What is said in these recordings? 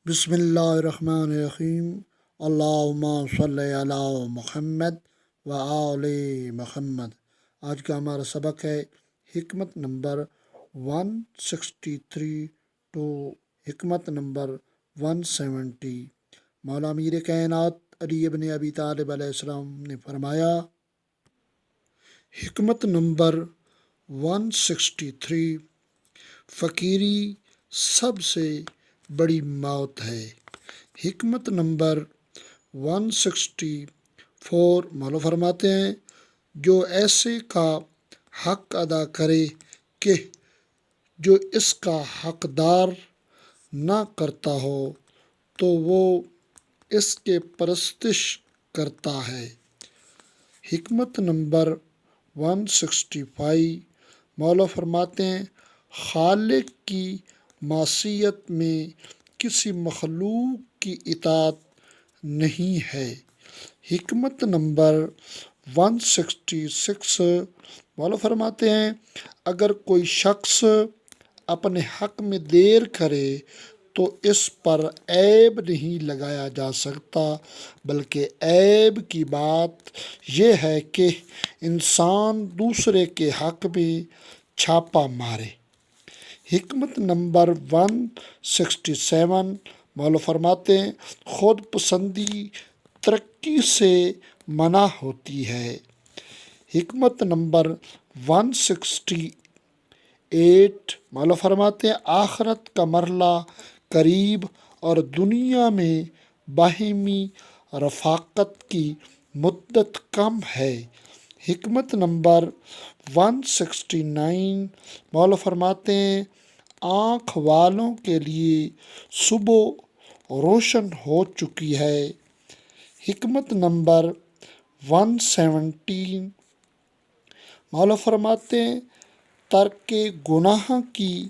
بسم اللہ الرحمن الرحیم۔ اللہم صلی علی محمد و آل محمد۔ آج کا ہمارا سبق ہے حکمت نمبر 163 ٹو حکمت نمبر 170۔ مولا امیر کائنات علی ابن ابی طالب علیہ السلام نے فرمایا، حکمت نمبر 163، فقیری سب سے بڑی موت ہے۔ حکمت نمبر 164، مولا فرماتے ہیں، جو ایسے کا حق ادا کرے کہ جو اس کا حقدار نہ کرتا ہو تو وہ اس کے پرستش کرتا ہے۔ حکمت نمبر 165، مولا فرماتے ہیں، خالق کی معصیت میں کسی مخلوق کی اطاعت نہیں ہے۔ حکمت نمبر 166، مولا فرماتے ہیں، اگر کوئی شخص اپنے حق میں دیر کرے تو اس پر عیب نہیں لگایا جا سکتا، بلکہ عیب کی بات یہ ہے کہ انسان دوسرے کے حق میں چھاپا مارے۔ حکمت نمبر 167، مولا فرماتے ہیں، خود پسندی ترقی سے منع ہوتی ہے۔ حکمت نمبر 168، مولا فرماتے ہیں، آخرت کا مرحلہ قریب اور دنیا میں باہمی رفاقت کی مدت کم ہے۔ حکمت نمبر 169، مولا فرماتے ہیں، آنکھ والوں کے لیے صبح روشن ہو چکی ہے۔ حکمت نمبر 170، مولا فرماتے ہیں، ترک گناہ کی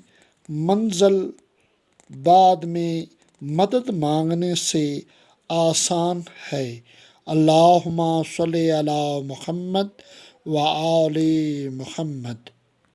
منزل بعد میں مدد مانگنے سے آسان ہے۔ اللہم صلی علی محمد و آل محمد۔